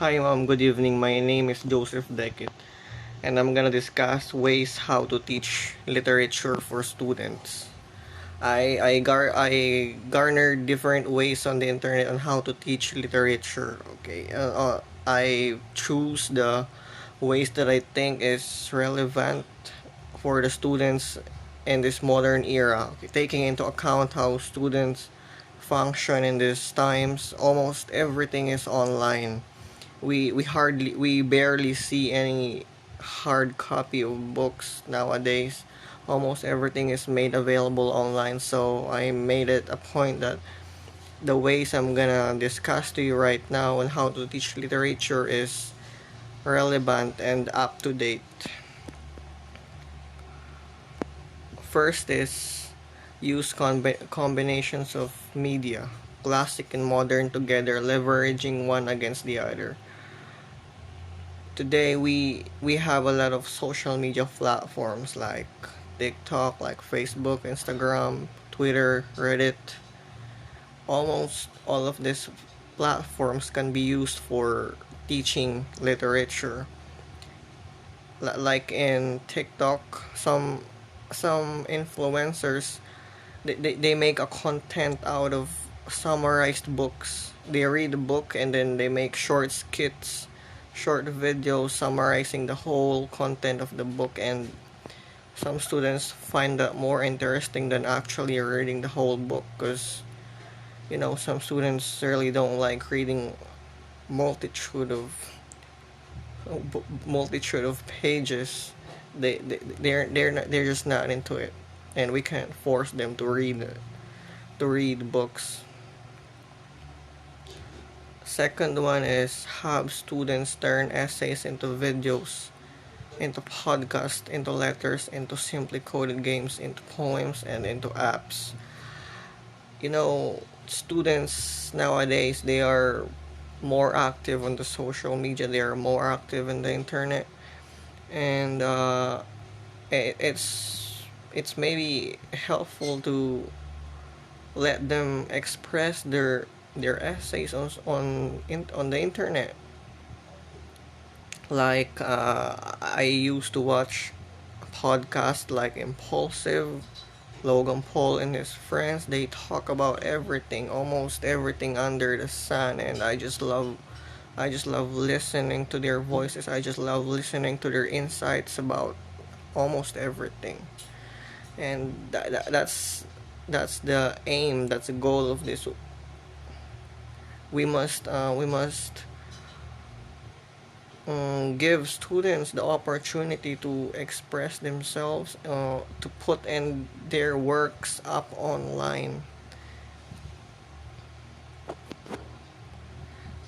Hi, ma'am. Good evening. My name is Joseph Deckett, and I'm gonna discuss ways how to teach literature for students. I garnered different ways on the internet on how to teach literature. Okay, I choose the ways that I think is relevant for the students in this modern era. Okay, taking into account how students function in these times, almost everything is online. We barely see any hard copy of books nowadays. Almost everything is made available online, so I made it a point that the ways I'm gonna discuss to you right now on how to teach literature is relevant and up to date. First is use combinations of media, classic and modern together, leveraging one against the other. Today we have a lot of social media platforms like TikTok, like Facebook, Instagram, Twitter, Reddit. Almost all of these platforms can be used for teaching literature. Like in TikTok, some influencers they make a content out of summarized books. They read a book and then they make short skits, short videos summarizing the whole content of the book, and some students find that more interesting than actually reading the whole book because some students really don't like reading multitude of multitude of pages. They're just not into it, and we can't force them to read books. Second one is have students turn essays into videos, into podcasts, into letters, into simply coded games, into poems, and into apps. Students nowadays, they are more active on the social media, they are more active in the internet, and it's maybe helpful to let them express their essays on the internet. Like I used to watch podcasts like Impulsive, Logan Paul and his friends. They talk about everything, almost everything under the sun, and I just love listening to their voices. I just love listening to their insights about almost everything. And that's the aim, that's the goal of this. We must give students the opportunity to express themselves, to put in their works up online.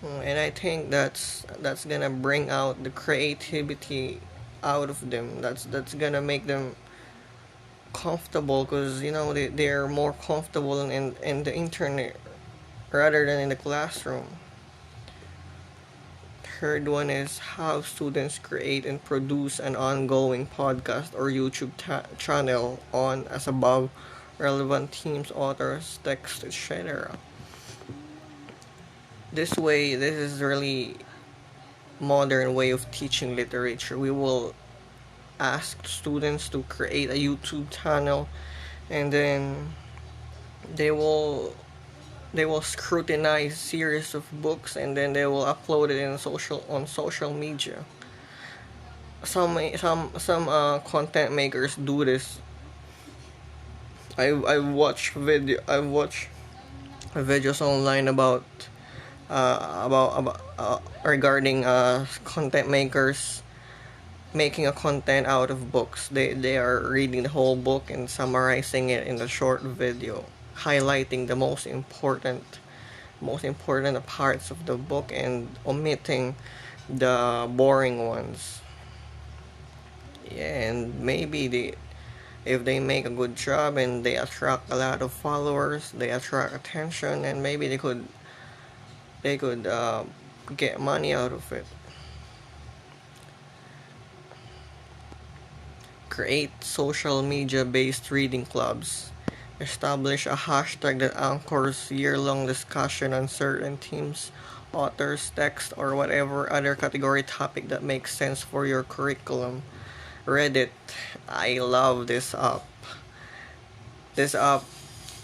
And I think that's gonna bring out the creativity out of them. That's gonna make them comfortable because they're more comfortable in the internet rather than in the classroom. Third one is how students create and produce an ongoing podcast or YouTube channel on as above, relevant themes, authors, text, etc. This is really modern way of teaching literature. We will ask students to create a YouTube channel, and then they will they will scrutinize series of books, and then they will upload it in social media. Some content makers do this. I've watched videos online about regarding content makers making a content out of books. They are reading the whole book and summarizing it in a short video, highlighting the most important parts of the book and omitting the boring ones. Yeah, and maybe if they make a good job and they attract a lot of followers, they attract attention, and maybe they could get money out of it. Create social media based reading clubs. Establish a hashtag that anchors year long discussion on certain themes author's text, or whatever other category topic that makes sense for your curriculum. Reddit, I love this app. This app,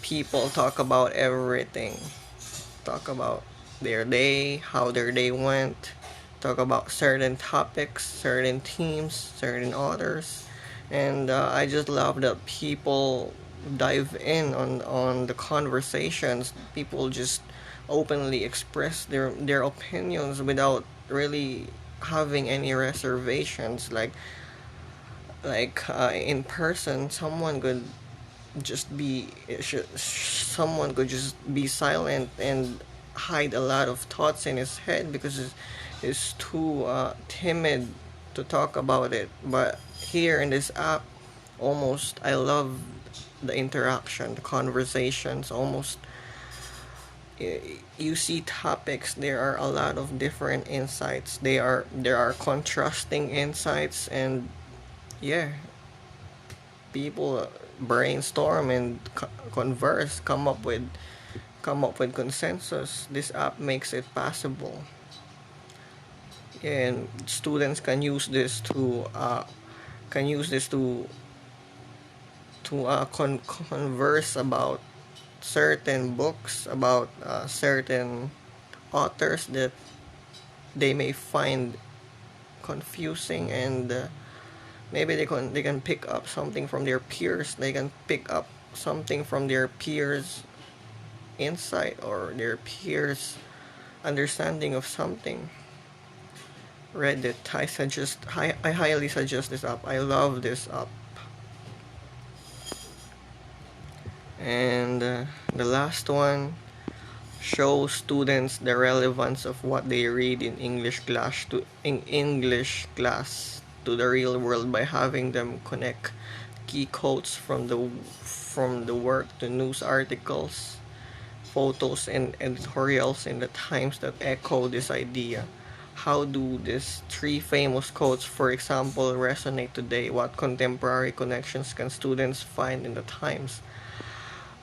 people talk about everything. Talk about their day, how their day went, talk about certain topics, certain themes, certain authors, and I just love that people dive in on the conversations. People just openly express their opinions without really having any reservations. In person, just be someone could just be silent and hide a lot of thoughts in his head because he's too timid to talk about it. But here in this app, almost I love the interaction, the conversations. Almost you see topics, there are a lot of different insights. There are contrasting insights, and yeah, people brainstorm and converse, come up with consensus. This app makes it possible, and students can use this to converse about certain books, about certain authors that they may find confusing, and maybe they can pick up something from their peers. They can pick up something from their peers insight or their peers understanding of something. Reddit, I highly suggest this app. I love this app. And the last one, show students the relevance of what they read in English class to the real world by having them connect key quotes from the work to news articles, photos, and editorials in the Times that echo this idea. How do these three famous quotes, for example, resonate today? What contemporary connections can students find in the Times?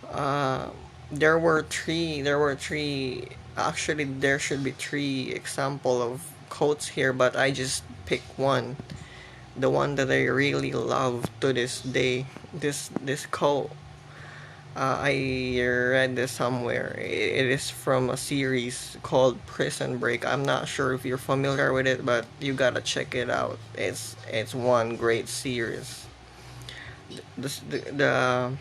Uh, there were three. Actually, there should be three example of quotes here, but I just pick one. The one that I really love to this day. This quote, I read this somewhere. It is from a series called Prison Break. I'm not sure if you're familiar with it, but you gotta check it out. It's one great series. The the the,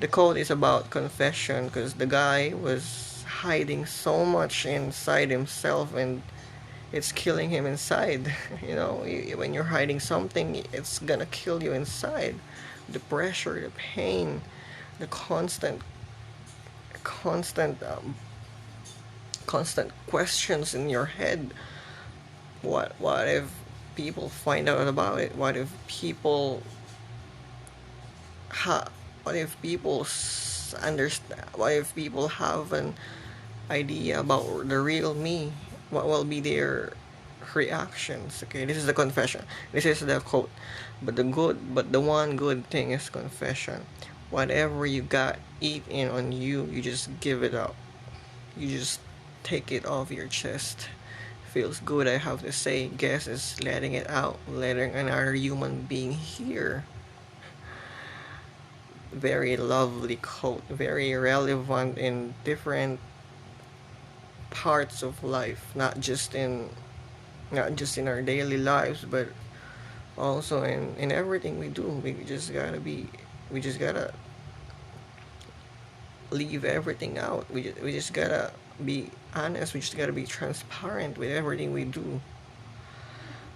the quote is about confession because the guy was hiding so much inside himself, and it's killing him inside. You know, when you're hiding something, it's gonna kill you inside. The pressure, the pain, the constant constant questions in your head. What if people find out about it? What if people ha what if people understand? What if people have an idea about the real me? What will be their reactions? Okay, this is the confession. This is the quote. But the one good thing is confession. Whatever you got eat in on you, you just give it up. You just take it off your chest. Feels good, I have to say. Guess is letting it out, letting another human being hear. Very lovely quote, very relevant in different parts of life, not just in our daily lives, but also in everything we do. We just gotta leave everything out. We just gotta be honest. We just gotta be transparent with everything we do.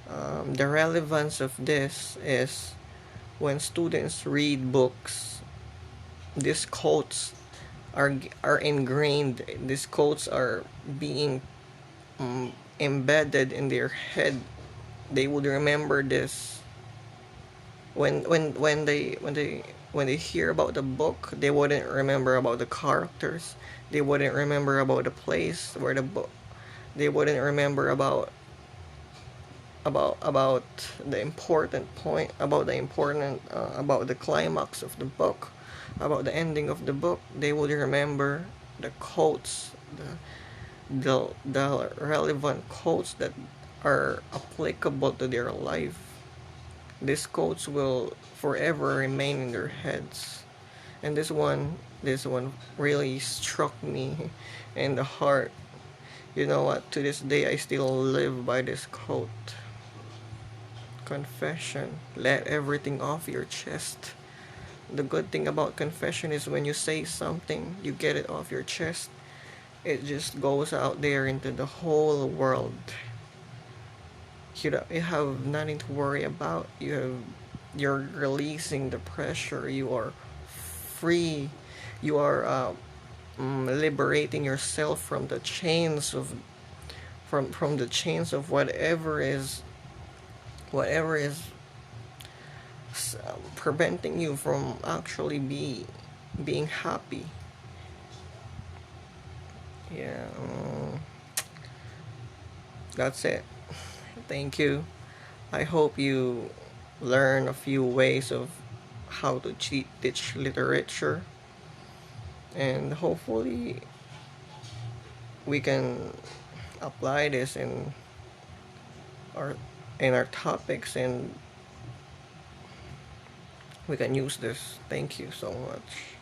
The relevance of this is when students read books, these quotes are ingrained. These quotes are being embedded in their head. They would remember this when they hear about the book. They wouldn't remember about the characters. They wouldn't remember about the place where the book. They wouldn't remember about the important point, about the climax of the book, about the ending of the book. They would remember the quotes, the relevant quotes that are applicable to their life. These quotes will forever remain in their heads. And this one really struck me in the heart. You know what? To this day, I still live by this quote. Confession. Let everything off your chest. The good thing about confession is when you say something, you get it off your chest. It just goes out there into the whole world. You have nothing to worry about. You're releasing the pressure. You are free. You are liberating yourself from the chains of whatever is preventing you from actually being happy. Yeah, that's it. Thank you. I hope you learn a few ways of how to teach literature, and hopefully we can apply this our in our topics, and we can use this. Thank you so much.